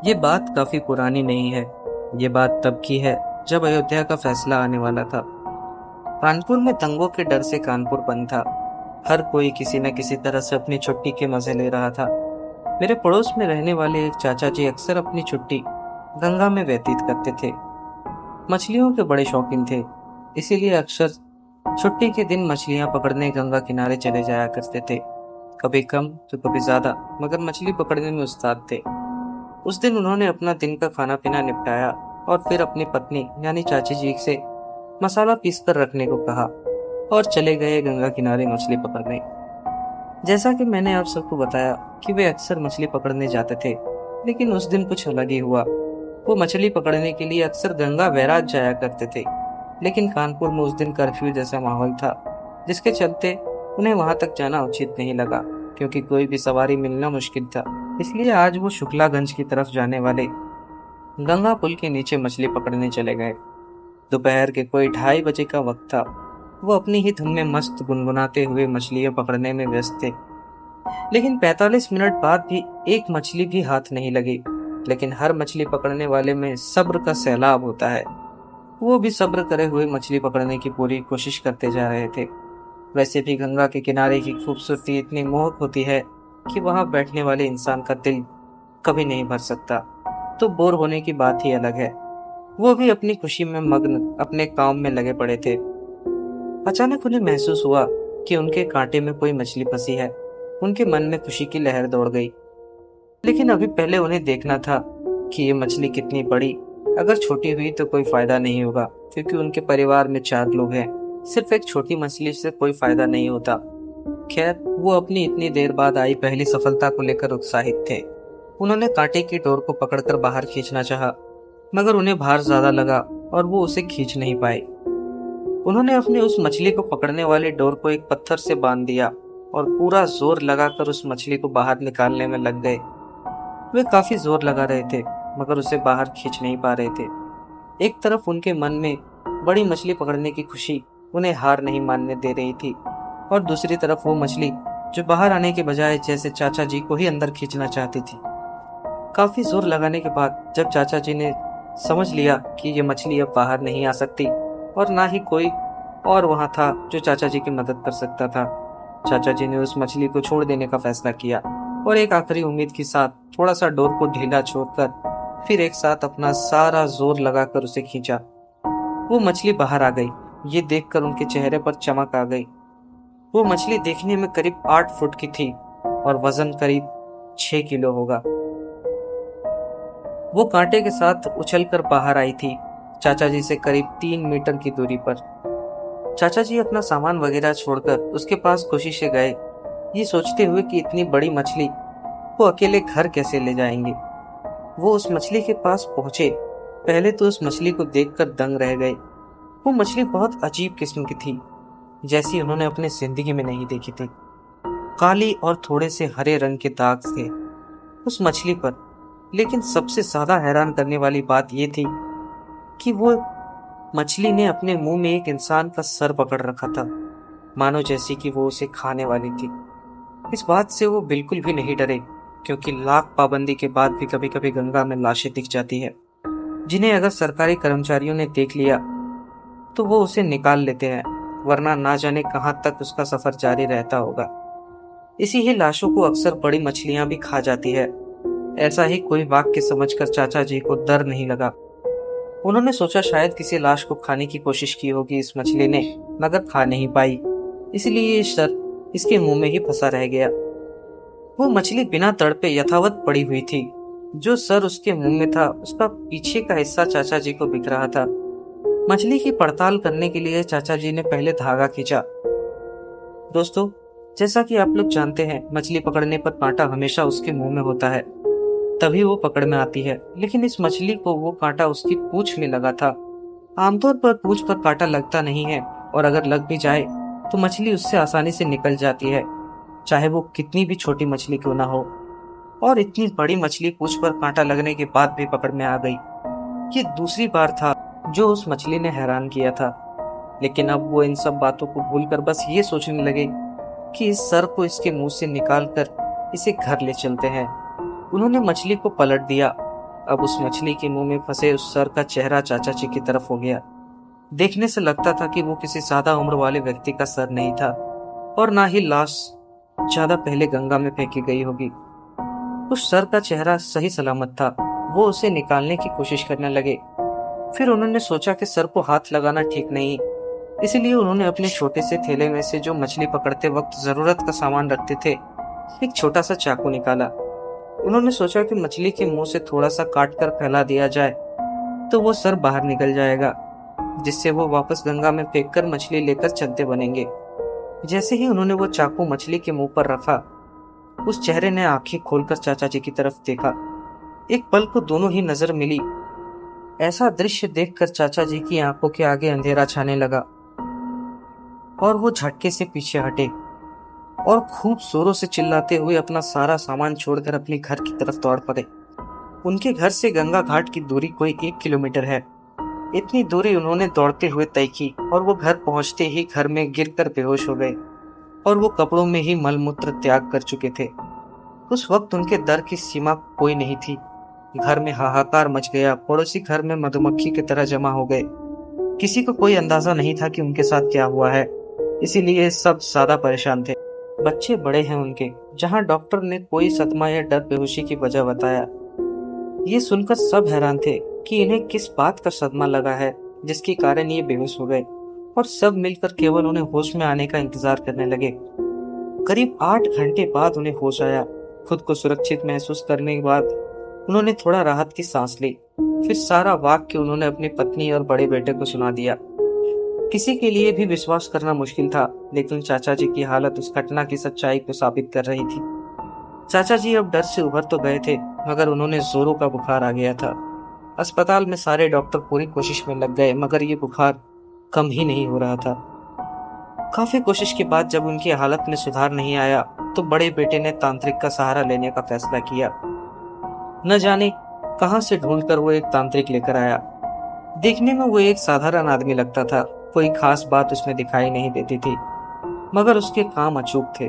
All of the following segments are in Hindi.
ये बात काफी पुरानी नहीं है। ये बात तब की है जब अयोध्या का फैसला आने वाला था। कानपुर में दंगों के डर से कानपुर बंद था। हर कोई किसी न किसी तरह से अपनी छुट्टी के मजे ले रहा था। मेरे पड़ोस में रहने वाले एक चाचा जी अक्सर अपनी छुट्टी गंगा में व्यतीत करते थे। मछलियों के बड़े शौकीन थे, इसीलिए अक्सर छुट्टी के दिन मछलियां पकड़ने गंगा किनारे चले जाया करते थे। कभी कम तो कभी ज्यादा, मगर मछली पकड़ने में उस्ताद थे। उस दिन उन्होंने अपना दिन का खाना पीना निपटाया और फिर अपनी पत्नी यानी चाची जी से मसाला पीस कर रखने को कहा और चले गए गंगा किनारे मछली पकड़ने। जैसा कि मैंने आप सबको बताया कि वे अक्सर मछली पकड़ने जाते थे, लेकिन उस दिन कुछ अलग ही हुआ। वो मछली पकड़ने के लिए अक्सर गंगा बैराज जाया करते थे, लेकिन कानपुर में उस दिन कर्फ्यू जैसा माहौल था, जिसके चलते उन्हें वहां तक जाना उचित नहीं लगा, क्योंकि कोई भी सवारी मिलना मुश्किल था। इसलिए आज वो शुक्लागंज की तरफ जाने वाले गंगा पुल के नीचे मछली पकड़ने चले गए। दोपहर के कोई 2:30 बजे का वक्त था। वो अपनी ही धुन में मस्त गुनगुनाते हुए मछलियां पकड़ने में व्यस्त थे, लेकिन 45 मिनट बाद भी एक मछली भी हाथ नहीं लगी। लेकिन हर मछली पकड़ने वाले में सब्र का सैलाब होता है। वो भी सब्र करे हुए मछली पकड़ने की पूरी कोशिश करते जा रहे थे। वैसे भी गंगा के किनारे की खूबसूरती इतनी मोहक होती है कि वहां बैठने वाले इंसान का दिल कभी नहीं भर सकता। तो बोर होने की बात ही अलग है। वो भी अपनी खुशी में मग्न अपने काम में लगे पड़े थे। अचानक उन्हें महसूस हुआ कि उनके कांटे में कोई मछली फंसी है। उनके मन में खुशी की लहर दौड़ गई, लेकिन अभी पहले उन्हें देखना था कि ये मछली कितनी बड़ी। अगर छोटी हुई तो कोई फायदा नहीं होगा, क्योंकि उनके परिवार में 4 लोग हैं। सिर्फ एक छोटी मछली से कोई फायदा नहीं होता। खैर, वो अपनी इतनी देर बाद आई पहली सफलता को लेकर उत्साहित थे। उन्होंने कांटे की डोर को पकड़कर बाहर खींचना चाहा, मगर उन्हें भार ज्यादा लगा और वो उसे खींच नहीं पाए। उन्होंने अपनी उस मछली को पकड़ने वाली डोर को एक पत्थर से बांध दिया और पूरा जोर लगाकर उस मछली को बाहर निकालने में लग गए। वे काफी जोर लगा रहे थे, मगर उसे बाहर खींच नहीं पा रहे थे। एक तरफ उनके मन में बड़ी मछली पकड़ने की खुशी उन्हें हार नहीं मानने दे रही थी, और दूसरी तरफ वो मछली जो बाहर आने के बजाय जैसे चाचा जी को ही अंदर खींचना चाहती थी। काफी जोर लगाने के बाद जब चाचा जी ने समझ लिया कि ये मछली अब बाहर नहीं आ सकती और ना ही कोई और वहां था जो चाचा जी की मदद कर सकता था, चाचा जी ने उस मछली को छोड़ देने का फैसला किया और एक आखिरी उम्मीद के साथ थोड़ा सा डोर को ढीला छोड़कर फिर एक साथ अपना सारा जोर लगाकर उसे खींचा। वो मछली बाहर आ गई। ये देखकर उनके चेहरे पर चमक आ गई। वो मछली देखने में करीब 8 फुट की थी और वजन करीब 6 किलो होगा। वो कांटे के साथ उछलकर बाहर आई थी, चाचा जी से करीब 3 मीटर की दूरी पर। चाचा जी अपना सामान वगैरह छोड़कर उसके पास खुशी से गए, ये सोचते हुए कि इतनी बड़ी मछली वो अकेले घर कैसे ले जाएंगे। वो उस मछली के पास पहुंचे। पहले तो उस मछली को देखकर दंग रह गए। वो मछली बहुत अजीब किस्म की थी, जैसी उन्होंने अपनी जिंदगी में नहीं देखी थी। काली और थोड़े से हरे रंग के दाग थे उस मछली पर। लेकिन सबसे ज्यादा हैरान करने वाली बात यह थी कि वो मछली ने अपने मुंह में एक इंसान का सर पकड़ रखा था, मानो जैसे कि वो उसे खाने वाली थी। इस बात से वो बिल्कुल भी नहीं डरे, क्योंकि लाख पाबंदी के बाद भी कभी कभी गंगा में लाशें दिख जाती है, जिन्हें अगर सरकारी कर्मचारियों ने देख लिया तो वो उसे निकाल लेते हैं, वरना ना जाने कहां तक उसका सफर जारी रहता होगा। इसी ही लाशों को अक्सर बड़ी मछलियां भी खा जाती है। ऐसा ही कोई वाक्य समझकर चाचा जी को डर नहीं लगा। उन्होंने सोचा शायद किसी लाश को खाने की कोशिश की होगी इस मछली ने, मगर खा नहीं पाई, इसलिए ये सर इसके मुंह में ही फंसा रह गया। वो मछली बिना तड़पे यथावत पड़ी हुई थी। जो सर उसके मुंह में था, उसका पीछे का हिस्सा चाचा जी को दिख रहा था। मछली की पड़ताल करने के लिए चाचा जी ने पहले धागा खींचा। दोस्तों, जैसा कि आप लोग जानते हैं, मछली पकड़ने पर कांटा हमेशा उसके मुंह में होता है, तभी वो पकड़ में आती है। लेकिन इस मछली को वो कांटा उसकी पूंछ में लगा था। आमतौर पर पूंछ पर कांटा लगता नहीं है, और अगर लग भी जाए तो मछली उससे आसानी से निकल जाती है, चाहे वो कितनी भी छोटी मछली क्यों ना हो। और इतनी बड़ी मछली पूंछ पर कांटा लगने के बाद भी पकड़ में आ गई। ये दूसरी बार था जो उस मछली ने हैरान किया था। लेकिन अब वो इन सब बातों को भूलकर बस ये सोचने लगे कि इस सर को इसके मुंह से निकालकर इसे घर ले चलते हैं। उन्होंने मछली को पलट दिया अब उस मछली के मुंह में फंसे उस सर का चेहरा चाचा जी की तरफ हो गया। देखने से लगता था कि वो किसी सादा उम्र वाले व्यक्ति का सर नहीं था और ना ही लाश ज्यादा पहले गंगा में फेंकी गई होगी। उस सर का चेहरा सही सलामत था। वो उसे निकालने की कोशिश करने लगे। फिर उन्होंने सोचा कि सर को हाथ लगाना ठीक नहीं, इसलिए उन्होंने अपने छोटे से थैले में से जो मछली पकड़ते वक्त जरूरत का सामान रखते थे, एक छोटा सा चाकू निकाला। उन्होंने सोचा कि मछली के मुंह से थोड़ा सा काट कर फैला दिया जाए तो वो सर बाहर निकल जाएगा, जिससे वो वापस गंगा में फेंककर मछली लेकर चलते बनेंगे। जैसे ही उन्होंने वो चाकू मछली के मुंह पर रखा, उस चेहरे ने आंखें खोलकर चाचा जी की तरफ देखा। एक पल को दोनों ही नजर मिली। ऐसा दृश्य देखकर चाचा जी की आंखों के आगे अंधेरा छाने लगा और वो झटके से पीछे हटे और खूब जोरों से चिल्लाते हुए अपना सारा सामान छोड़कर अपने घर की तरफ दौड़ पड़े। उनके घर से गंगा घाट की दूरी कोई 1 किलोमीटर है। इतनी दूरी उन्होंने दौड़ते हुए तय की और वो घर पहुंचते ही घर में गिरकर बेहोश हो गए और वो कपड़ों में ही मलमूत्र त्याग कर चुके थे। उस वक्त उनके डर की सीमा कोई नहीं थी। घर में हाहाकार मच गया। पड़ोसी घर में मधुमक्खी की तरह जमा हो गए। किसी को कोई अंदाजा नहीं था कि उनके साथ क्या हुआ है, इसीलिए सब ज्यादा परेशान थे। बच्चे बड़े हैं उनके, जहां डॉक्टर ने कोई सदमा या डर बेहोशी की वजह बताया। ये सुनकर सब हैरान थे कि इन्हें किस बात का सदमा लगा है जिसके कारण ये बेहोश हो गए, और सब मिलकर केवल उन्हें होश में आने का इंतजार करने लगे। करीब 8 घंटे बाद उन्हें होश आया। खुद को सुरक्षित महसूस करने के बाद उन्होंने थोड़ा राहत की सांस ली। फिर सारा वाक्य उन्होंने अपनी पत्नी और बड़े बेटे को सुना दिया। किसी के लिए भी विश्वास करना मुश्किल था, लेकिन चाचा जी की हालत उस घटना की सच्चाई को साबित कर रही थी। चाचा जी अब डर से उभर तो गए थे, मगर उन्होंने जोरों का बुखार आ गया था। अस्पताल में सारे डॉक्टर पूरी कोशिश में लग गए, मगर ये बुखार कम ही नहीं हो रहा था। काफी कोशिश के बाद जब उनकी हालत में सुधार नहीं आया, तो बड़े बेटे ने तांत्रिक का सहारा लेने का फैसला किया। न जाने कहां से ढूंढकर वो एक तांत्रिक लेकर आया। देखने में वो एक साधारण आदमी लगता था। कोई खास बात उसमें दिखाई नहीं देती थी, मगर उसके काम अचूक थे।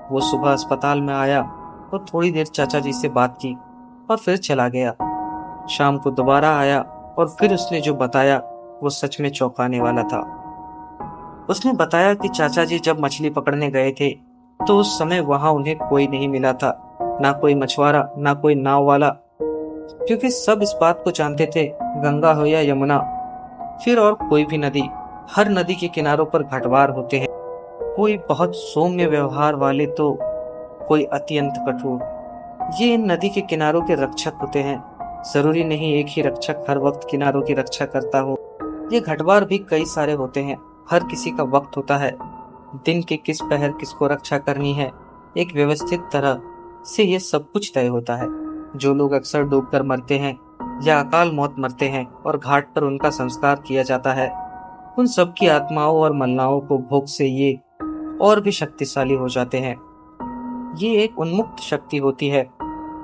वो सुबह अस्पताल में आया और थोड़ी देर चाचा जी से बात की और फिर चला गया। शाम को दोबारा आया और फिर उसने जो बताया वो सच में चौंकाने वाला था। उसने बताया कि चाचा जी जब मछली पकड़ने गए थे तो उस समय वहां उन्हें कोई नहीं मिला था, ना कोई मछुआरा, ना कोई नाव वाला, क्योंकि सब इस बात को जानते थे, गंगा हो या यमुना, फिर और कोई भी नदी, हर नदी के किनारों पर घाटवार होते हैं। कोई बहुत सौम्य व्यवहार वाले तो कोई अत्यंत कठोर। ये इन नदी के किनारों के रक्षक होते हैं। जरूरी नहीं एक ही रक्षक हर वक्त किनारों की रक्षा करता हो। ये घटवार भी कई सारे होते हैं। हर किसी का वक्त होता है। दिन के किस पहर किसको रक्षा करनी है, एक व्यवस्थित तरह से ये सब कुछ तय होता है। जो लोग अक्सर डूबकर मरते हैं या अकाल मौत मरते हैं और घाट पर उनका संस्कार किया जाता है, उन सब की आत्माओं और मलनाओं को भोग से ये और भी शक्तिशाली हो जाते हैं। ये एक उन्मुक्त शक्ति होती है।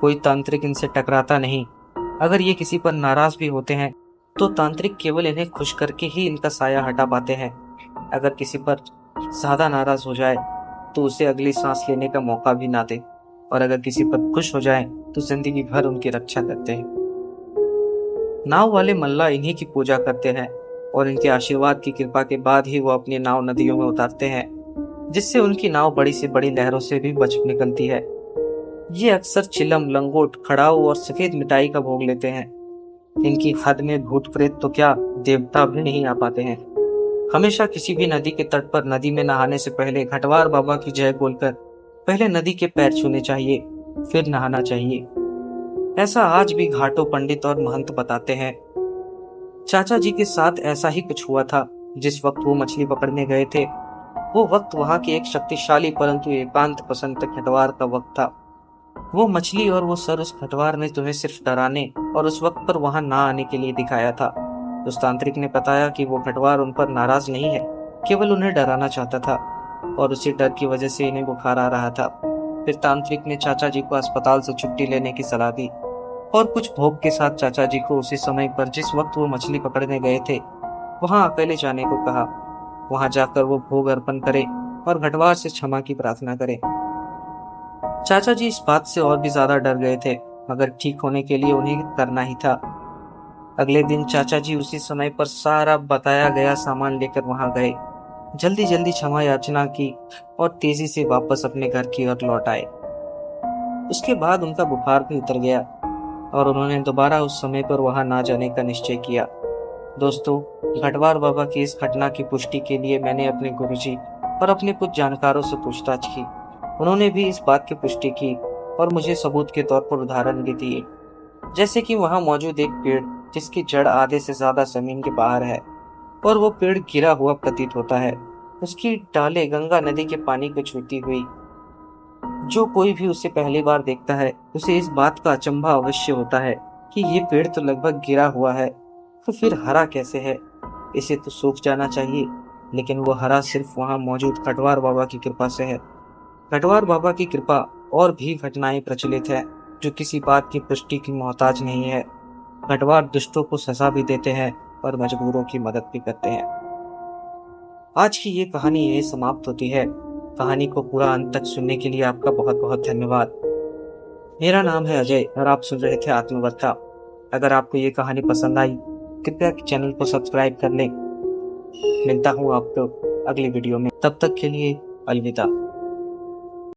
कोई तांत्रिक इनसे टकराता नहीं। अगर ये किसी पर नाराज भी होते हैं तो तांत्रिक केवल इन्हें खुश करके ही इनका साया हटा पाते हैं। अगर किसी पर ज्यादा नाराज हो जाए तो उसे अगली सांस लेने का मौका भी ना दे, और अगर किसी पर खुश हो जाए तो जिंदगी भर उनकी रक्षा करते हैं। नाव वाले मल्ला इन्हीं की पूजा करते हैं और इनके आशीर्वाद की कृपा के बाद ही वो अपनी नाव नदियों में उतारते हैं, जिससे उनकी नाव बड़ी से बड़ी लहरों से भी बच निकलती है। ये अक्सर चिलम, लंगोट, खड़ाऊ और सफेद मिठाई का भोग लेते हैं। इनकी हद में भूत प्रेत तो क्या, देवता भी नहीं आ पाते हैं। हमेशा किसी भी नदी के तट पर नदी में नहाने से पहले घटवार बाबा की जय बोलकर पहले नदी के पैर छूने चाहिए, फिर नहाना चाहिए। ऐसा आज भी घाटों पंडित और महंत बताते हैं। चाचा जी के साथ ऐसा ही कुछ हुआ था। जिस वक्त वो मछली पकड़ने गए थे, वो वक्त वहां के एक शक्तिशाली परंतु एकांत पसंद खटवार का वक्त था। वो मछली और वो सर उस खटवार ने तुम्हें सिर्फ डराने और उस वक्त पर वहां ना आने के लिए दिखाया था। उस तांत्रिक ने बताया कि वो खटवार उन पर नाराज नहीं है, केवल उन्हें डराना चाहता था और उसी डर की वजह से इन्हें बुखार आ रहा था। फिर तांत्रिक ने चाचा जी को अस्पताल से छुट्टी लेने की सलाह दी और कुछ भोग के साथ चाचा जी को उसी समय पर जिस वक्त वो मछली पकड़ने गए थे वहां अकेले जाने को कहा। वहां जाकर वो भोग अर्पण करे और घटवार से क्षमा की प्रार्थना करे। चाचा जी इस बात से और भी ज्यादा डर गए थे, मगर ठीक होने के लिए उन्हें करना ही था। अगले दिन चाचा जी उसी समय पर सारा बताया गया सामान लेकर वहां गए। जल्दी जल्दी क्षमा याचना की और तेजी से वापस अपने घर की ओर लौट आए। उसके बाद उनका बुखार भी उतर गया और उन्होंने दोबारा उस समय पर वहां ना जाने का निश्चय किया। दोस्तों, घटवार बाबा की इस घटना की पुष्टि के लिए मैंने अपने गुरुजी और अपने कुछ जानकारों से पूछताछ की। उन्होंने भी इस बात की पुष्टि की और मुझे सबूत के तौर पर उदाहरण भी दिए। जैसे कि वहां मौजूद एक पेड़ जिसकी जड़ आधे से ज्यादा जमीन के बाहर है और वो पेड़ गिरा हुआ प्रतीत होता है। उसकी डालें गंगा नदी के पानी को छूती हुई। जो कोई भी उसे पहली बार देखता है उसे इस बात का अचंभा अवश्य होता है कि ये पेड़ तो लगभग गिरा हुआ है, तो फिर हरा कैसे है? इसे तो सूख जाना चाहिए, लेकिन वो हरा सिर्फ वहां मौजूद खटवार बाबा की कृपा से है। खटवार बाबा की कृपा और भी घटनाएं प्रचलित है जो किसी बात की पुष्टि की मोहताज नहीं है। खटवार दुष्टों को सजा भी देते हैं और मजबूरों की मदद भी करते हैं। आज की ये कहानी यही समाप्त होती है। कहानी को पूरा अंत तक सुनने के लिए आपका बहुत बहुत धन्यवाद। मेरा नाम है अजय और आप सुन रहे थे आत्मकथा। अगर आपको ये कहानी पसंद आई, कृपया चैनल को सब्सक्राइब कर लें। मिलता हूँ आपको अगली वीडियो में, तब तक के लिए अलविदा।